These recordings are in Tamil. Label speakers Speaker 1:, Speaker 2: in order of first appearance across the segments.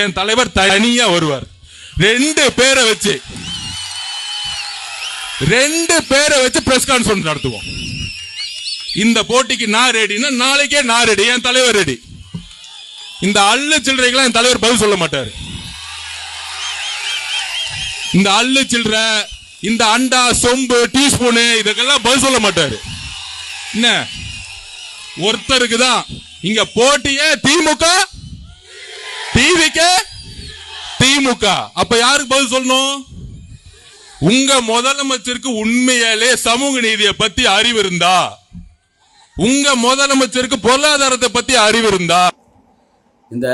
Speaker 1: என் தலைவர் தனியா வருவார். ரெண்டு பேரை வச்சு பிரஸ் கான்ஃபரன்ஸ் நடத்துவோம். இந்த போட்டிக்கு நான் ரெடினா நாளைக்கே நான் ரெடி, என் தலைவர் ரெடி. இந்த அள்ளு சில்லறைக்கெல்லாம் என் தலைவர் பதில் சொல்ல மாட்டாரு. இந்த அள்ளு சில்லற, இந்த அண்டா சொம்பு டீஸ்பூனு இதுக்கெல்லாம் பதில் சொல்ல மாட்டாரு. என்ன ஒருத்தருக்கு தான் இங்க போட்டியே திமுக டிவிக திமுக. அப்ப யாருக்கு பதில் சொல்லணும்? உங்க முதலமைச்சருக்கு உண்மையாலே சமூக நீதியை பத்தி அறிவு இருந்தா, உங்க முதலமைச்சருக்கு பொருளாதாரத்தை பத்தி அறிவு இருந்தா.
Speaker 2: இந்த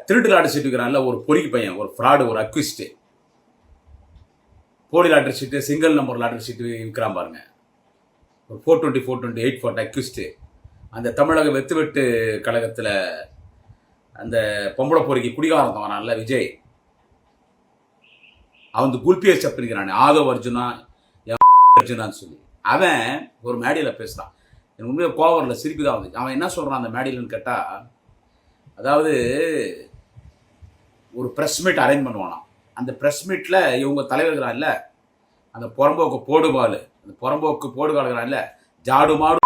Speaker 2: திருட்டு லாட்டரி சீட்டு இருக்கிறான்ல, ஒரு பொறிக்கு பையன், ஒரு ஃப்ராடு, ஒரு அக்விஸ்ட், போலி லாட்டரி சீட்டு, சிங்கிள் நம்பர் லாட்டரி சீட்டு விற்கிறான் பாருங்க. ஒரு 420 420 840 அக்விஸ்ட். அந்த தமிழக வெத்து கழகத்தில் அந்த பொம்பளை பொறிக்கு குடிகாரம் வரான்ல விஜய், அவன் குல்பியை சப்பிருக்கிறான், ஆதவ் அர்ஜுனா அர்ஜுனான்னு சொல்லி. அவன் ஒரு மேடையில் பேசுகிறான். எனக்கு உண்மையாக கோவரில் சிரிப்பு தான் வந்துச்சு. அவன் என்ன சொல்கிறான் அந்த மேடையில்னு கேட்டால், அதாவது ஒரு ப்ரெஸ் மீட் அரேஞ்ச் பண்ணுவானாம். அந்த ப்ரெஸ் மீட்டில் இவங்க தலைவர்களான் இல்லை, அந்த புறம்போக்கு போடுபால், அந்த புறம்போக்கு போடுகாலுங்கிறான் இல்லை, ஜாடு மாடு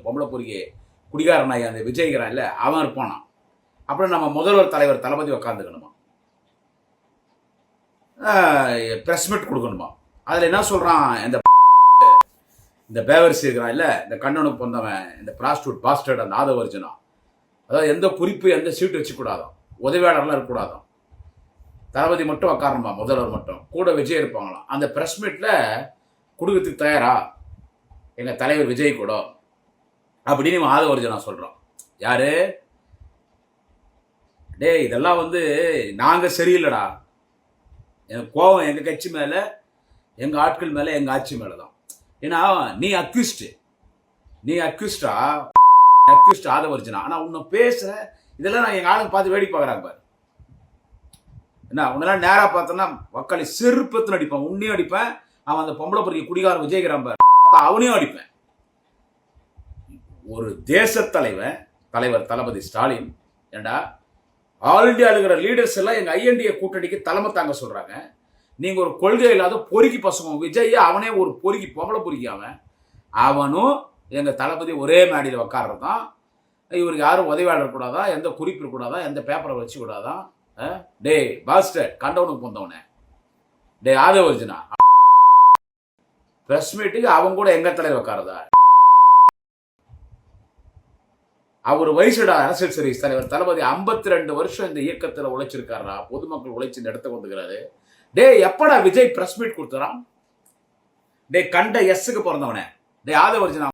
Speaker 2: பொம்பளை பொறிக்கு குடிகாரனாய் அந்த விஜய்கிறான் இல்லை, அவன் இருப்பானான். அப்புறம் நம்ம முதல்வர் தலைவர் தளபதி உக்காந்துக்கணுமா, ப்ரெஸ் மீட் கொடுக்கணுமா. அதில் என்ன சொல்கிறான், இந்த பேவர்ஸ் இருக்கிறான் இல்லை, இந்த கண்ணனுக்கு வந்தவன், இந்த ப்ராஸ்டியூட் பாஸ்டர்ட், அந்த ஆதவ அர்ஜுனா, அதாவது எந்த குறிப்பு எந்த சீட்டு வச்சுக்கூடாதான், உதவியாளர்லாம் இருக்கக்கூடாதான், தளபதி மட்டும் உக்காரணுமா, முதல்வர் மட்டும், கூட விஜய் இருப்பாங்களாம். அந்த ப்ரெஸ் மீட்டில் கொடுக்கறதுக்கு தயாரா எங்கள் தலைவர் விஜய் கூட அப்படின்னு ஆதவ அர்ஜுனா சொல்கிறோம். யாரு டே, இதெல்லாம் நாங்கள் சரியில்லைடா. எனக்கு கோபம் எங்கள் கட்சி மேலே, எங்கள் ஆட்கள் மேலே, எங்கள் ஆட்சி மேலே தான். ஏன்னா நீ அக்யூஸ்டா ஆதவ அர்ஜுனா. ஆனால் உன்னை பேசுகிற இதெல்லாம் நான் எங்கள் ஆளுங்க பார்த்து வேடி பார்க்குறாங்க பாரு. என்ன உன்னெல்லாம் நேராக பார்த்தோன்னா வக்காளி செருப்பத்துன்னு அடிப்பேன், உன்னையும் அடிப்பேன். அவன் அந்த பொம்பளை பொறிக்க குடிகாரன் விஜய்கிறான் பாரு, அவனையும் அடிப்பேன். ஒரு தேச தலைவர் தளபதி ஸ்டாலின், ஏண்டா ஆல் இண்டியா இருக்கிற லீடர்ஸ் எல்லாம் எங்கள் ஐஎன்டிஏ கூட்டணிக்கு தலைமை தாங்க சொல்கிறாங்க. நீங்கள் ஒரு கொள்கை இல்லாத பொறுக்கி பசங்க விஜய், அவனே ஒரு பொறுக்கி பொம்பளை பொறுக்கி, அவனும் எங்கள் தளபதி ஒரே மேடையில் உக்காடுறது தான். இவருக்கு யாரும் உதவியாளர் இருக்கக்கூடாதா, எந்த குறிப்பு இருக்கக்கூடாதா, எந்த பேப்பரை வச்சு கூடாதான். டே பாஸ்டர் கண்டவனுக்கு போந்தவனே, டே ஆதவ அர்ஜுனா, பிரஸ் மீட்டுக்கு அவங்க கூட எங்க தலைவர் உட்காரதா? அவர் வயசுடா அரசியல் சர்வீஸ் தலைவர் தளபதி 52 வருஷம் இந்த இயக்கத்தில் உழைச்சிருக்காரா, பொதுமக்கள் உழைச்சி இந்த இடத்த வந்துக்கிறாரு. டே எப்படா விஜய் பிரஸ் மீட் கொடுத்துறான்? டே கண்ட எஸ்ஸுக்கு பிறந்தவனே, டே ஆதவ அர்ஜுனா,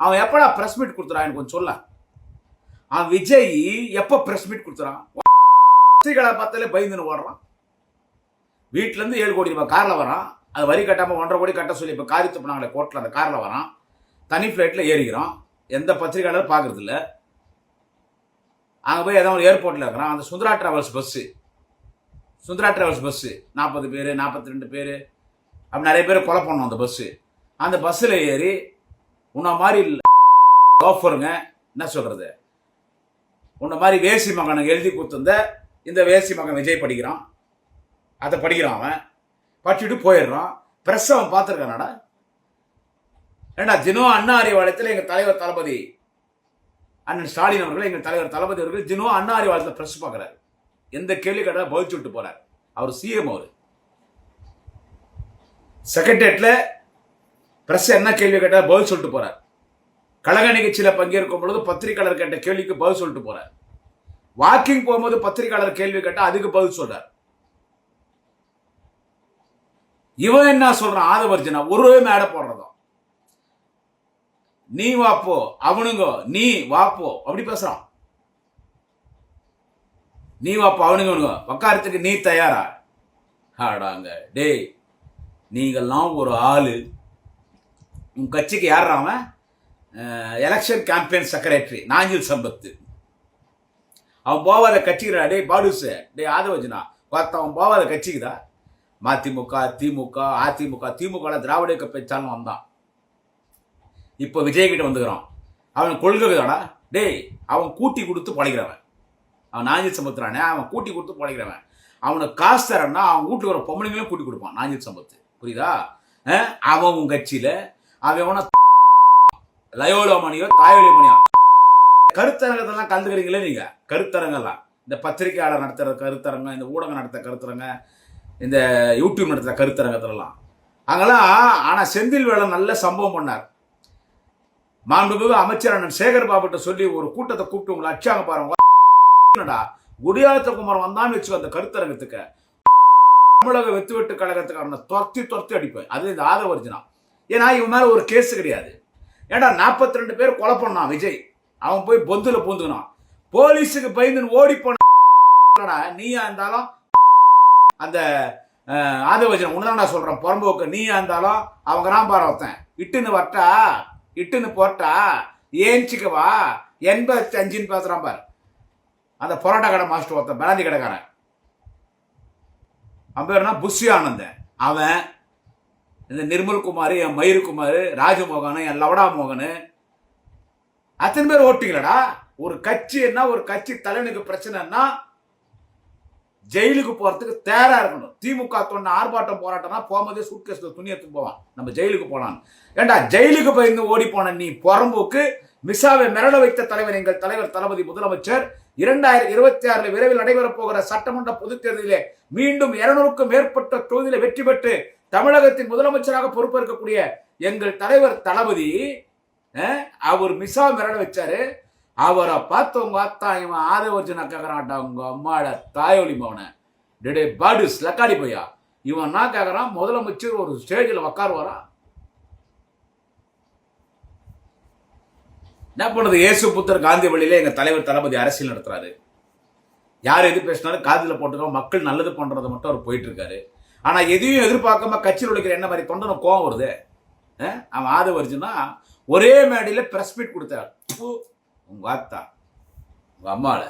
Speaker 2: அவன் எப்படா பிரஸ் மீட் கொடுத்துறான் எனக்கு கொஞ்சம் சொல்ல. அவன் விஜய் எப்ப பிரஸ் மீட் கொடுத்துறான்? பார்த்தாலே பயந்துன்னு ஓடுறான். வீட்டுல இருந்து 7 கோடி ரூபாய் கார்ல வரான், அது வரி கட்டாம 1.5 கோடி கட்ட சொல்லி இப்ப காரி துப்புனாங்களே கோர்ட்ல, அந்த கார்ல வரான். தனி பிளைட்ல ஏறிக்கிறான், எந்த பத்திரிகையாளரும் பார்க்கறது இல்லை. அங்கே போய் ஏதாவது ஒரு ஏர்போர்ட்டில் இருக்கிறான். அந்த சுந்தரா டிராவல்ஸ் பஸ்ஸு 40 பேர் 42 பேர் அப்படி நிறைய பேர் கொலை பண்ணோம் அந்த பஸ்ஸு. அந்த பஸ்ஸில் ஏறி உன்ன மாதிரி ஆஃபருங்க, என்ன சொல்கிறது, உன்ன மாதிரி வேசி மகனை எழுதி கொடுத்துருந்த இந்த வேசி மகன் விஜய் படிக்கிறான், அதை படிக்கிறான். அவன் படிச்சுட்டு போயிடுறான். ப்ரெஸ் அவன் பார்த்துருக்கானடா. ஏண்டா தினம் அண்ணா அறிவாலயத்தில் எங்கள் தலைவர் தளபதி அண்ணன் ஸ்டாலின் அவர்கள், எங்கள் தலைவர் தளபதி அவர்கள் தினம் அண்ணா அறிவாலயத்தில் ப்ரெஸ் பார்க்குறாரு. எந்த கேள்வி கேட்டாலும் பதில் சொல்லிட்டு போறாரு. அவர் சிஎம், அவர் செக்ரட்டரியேட்ல பிரஸ் என்ன கேள்வி கேட்டால் பதில் சொல்லிட்டு போறார். கழக நிகழ்ச்சியில் பங்கேற்கும் பொழுது பத்திரிகையாளர் கேட்ட கேள்விக்கு பதில் சொல்லிட்டு போறார். வாக்கிங் போகும்போது பத்திரிகையாளர் கேள்வி கேட்டால் அதுக்கு பதில் சொல்றார். இவன் என்ன சொல்றான், ஆதவ அர்ஜுனா ஒருவே மேடை போடுறதும், நீ வாப்போ அவனுங்க நீ வாப்போ அப்படி பேசுறான். நீ வாப்போ அவனுங்க உக்காரத்துக்கு நீ தயாரா? ஆடாங்க டேய், நீங்கெல்லாம் ஒரு ஆளு. உன் கட்சிக்கு யாராம எலெக்ஷன் கேம்பெயின் செக்ரட்டரி நாஞ்சில் சம்பத்து, அவன் போவாத கட்சிக்கிறா. டே பாடுசு, டே ஆதவ அர்ஜுனா பார்த்த அவன் போவாத கட்சிக்குதா? மதிமுக திமுக அதிமுக, திமுக திராவிட இயக்க பேச்சாலும் வந்தான். இப்போ விஜய் கிட்ட வந்துக்கிறான். அவன் கொள்கை தானா? டேய் அவன் கூட்டி கொடுத்து பழகிறவன், அவன் நாஞ்சில் சம்பத்துறானே, அவன் கூட்டி கொடுத்து பிழைக்கிறவன். அவனுக்கு காசு தரேன்னா அவன் வீட்டுக்கு வர பொம்பளைங்களையும் கூட்டி கொடுப்பான் நாஞ்சில் சம்பத்து. புரியுதா? அவன் உன் கட்சியில அவன் லயோலா மணியோ தாயோலி மணியோ கருத்தரங்கத்தெல்லாம் கலந்துக்கிறீங்களே நீங்க. கருத்தரங்கெல்லாம் இந்த பத்திரிகையாளர் நடத்துற கருத்தரங்கம், இந்த ஊடகம் நடத்த கருத்தரங்க, இந்த யூடியூப் நடத்துற கருத்தரங்கத்திலலாம் அங்கெல்லாம். ஆனா செந்தில் வேலன் நல்ல சம்பவம் பண்ணார். மாண்புமிகு அமைச்சர் அண்ணன் சேகர் பாபுட்ட சொல்லி ஒரு கூட்டத்தை கூப்பிட்டு உங்களை அடிச்சாங்க பாருங்க. குடியாத்த குமார் வந்தான்னு வச்சுக்கோ அந்த கருத்தரங்கத்துக்கு, தமிழக வெத்துவெட்டு கழகத்துக்கு அவனை துரத்தி அடிப்பேன். அது இந்த ஆதவர்ஜனா. ஏன்னா இவன் மேல ஒரு கேஸ் கிடையாது. ஏன்னா 42 பேர் கொலை பண்ணான் விஜய். அவன் போய் பொந்துல பூந்துனான். போலீஸுக்கு பயந்து ஓடி போன நீயா இருந்தாலும் அந்த ஆதவர்ஜனா உன்னதான் சொல்றேன் புறம்போக்கு. நீயா இருந்தாலும் அவங்க ராம்பார ஒருத்தன் இட்டுன்னு வரட்டா, இட்டுன்னு போட்டா ஏஞ்சிக்கவா 85 பேசுறான் பாரு. அந்த பரோட்டா கடை மாஸ்டர் ஒருத்தன் பிராந்தி கடைக்காரன், அவன் பேருனா புஷி ஆனந்தன். அவன் இந்த நிர்மல் குமார், என் மயிர்குமார், ராஜமோகன், என் லவடா மோகன், அத்தனை பேர் ஓட்டிங்களடா. ஒரு கட்சி என்ன, ஒரு கட்சி தலைவனுக்கு பிரச்சனைன்னா ஜெயிலுக்கு போறதுக்கு தயாரா இருக்கணும். திமுக தொண்ணு ஆர்ப்பாட்டம் போராட்டம்னா போகும்போதே சூட்கேஸ்ல துணி எடுத்து போவான், நம்ம ஜெயிலுக்கு போலாம். ஏண்டா ஜெயிலுக்கு பயந்து ஓடி போன நீ புறம்போக்கு மிசாவை மிரள வைத்த தலைவர் எங்கள் தலைவர் தளபதி முதலமைச்சர் 2026 விரைவில் நடைபெறப் போகிற சட்டமன்ற பொதுத் தேர்தலிலே மீண்டும் 200க்கும் மேற்பட்ட தொகுதியில வெற்றி பெற்று தமிழகத்தின் முதலமைச்சராக பொறுப்பேற்கக்கூடிய எங்கள் தலைவர் தளபதி அவர் மிசா மிரள வச்சாரு. அவரை பார்த்தவங்க பார்த்தா இவன் ஆதவர்ஜனா கேட்கறான்டா உங்க அம்மாட தாயோலி மவனை டே பாடுஸ் லக்காடி பையா. இவன் என்ன கேட்கறான், முதலமைச்சர் ஒரு ஸ்டேஜில் உக்காருவாரா? என்ன பண்ணுறது? இயேசு புத்தர் காந்தி வழியில எங்க தலைவர் தளபதி அரசியல் நடத்துறாரு. யார் எது பேசினாலும் காதில் போட்டுக்கோ, மக்கள் நல்லது பண்றதை மட்டும் அவர் போயிட்டு இருக்காரு. ஆனா எதையும் எதிர்பார்க்காம கட்சியில் உழைக்கிற என்ன மாதிரி தொண்டனை கோவம் வருது. அவன் ஆதவர்ஜனா ஒரே மேடையில பிரஸ் மீட் கொடுத்தார். உங்க ஆத்தா உங்க அம்மால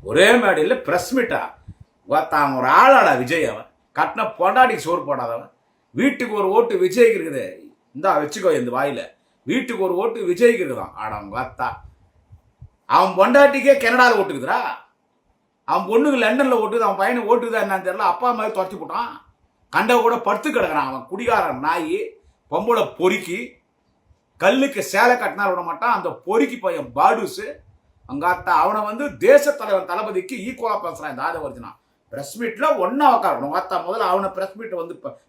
Speaker 2: ஒரே மேடையில் பிரஸ் மீட்டா வாத்தா. அவன் ஒரு ஆளாடா விஜய். அவன் கட்டின பொண்டாடிக்கு சோறு போடாதவன். வீட்டுக்கு ஒரு ஓட்டு விஜய்க்கு இருக்குது, இந்தா வச்சுக்கோ இந்த வாயில. வீட்டுக்கு ஒரு ஓட்டு விஜய்க்கு இருக்குதான். ஆடா அவங்க வாத்தா. அவன் பொண்டாட்டிக்கே கனடாவில் ஓட்டுக்குதுரா. அவன் பொண்ணுக்கு லண்டன்ல ஓட்டுது. அவன் பையனை ஓட்டுதா என்னன்னு தெரியல. அப்பா மாதிரி துரத்தி போட்டான். கண்ட கூட படுத்து கிடக்குறான். அவன் குடிகாரன் நாய், பொம்பளை பொறுக்கி, கல்லுக்கு சேலை கட்டினா விட மாட்டான். அந்த பொறுக்கி பையன் பாடுஸ் அங்காத்தா. அவனை தேச தலைவர் தளபதிக்கு ஈக்குவலா பேசுறான் இந்த ஆதவர்ஜனா. பிரஸ் மீட்ல ஒன்னா உட்காரணும் வாத்தா. முதல்ல அவனை பிரஸ் மீட்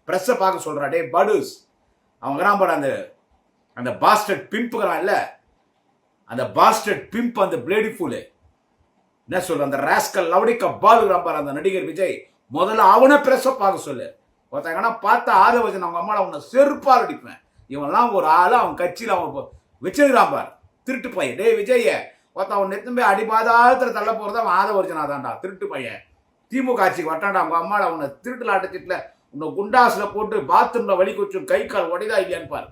Speaker 2: பிரஸ்ஸை பார்க்க சொல்றான். டே பாடுஸ் அவங்க பாரு அந்த பாஸ்டர்ட் பிம்புகிறான் இல்ல, அந்த பாஸ்டர்ட் பிம்ப், அந்த பிளேடி ஃபூலு என்ன சொல்ற, அந்த ராஸ்கல் லவடிக்க பாலுகிறான் பாரு அந்த நடிகர் விஜய். முதல்ல அவனை பிரஸ்ஸை பார்க்க சொல்லு. ஒருத்தங்கன்னா பார்த்தா ஆதவர்ஜனா அவங்க அம்மாவை அவனை செருப்பால் அடிப்பேன். இவன்லாம் ஒரு ஆளு அவன் கட்சியில் அவன் வச்சிருக்கிறான் பார் திருட்டு பையன். டே விஜய ஒருத்த அவன் நெத்தும் போய் அடிபாதாரத்தில் தள்ள போறது அவன் ஆதவர்ஜனா தான்டா திருட்டு பையன். திமுக ஆட்சிக்கு வட்டான்டா அவங்க அம்மாவை அவனை திருட்டுல அடைச்சிட்டுல உன்னை குண்டாசுல போட்டு பாத்ரூம்ல வலி கொச்சும் கை கால் உடைதா இல்லையான்னு பாரு.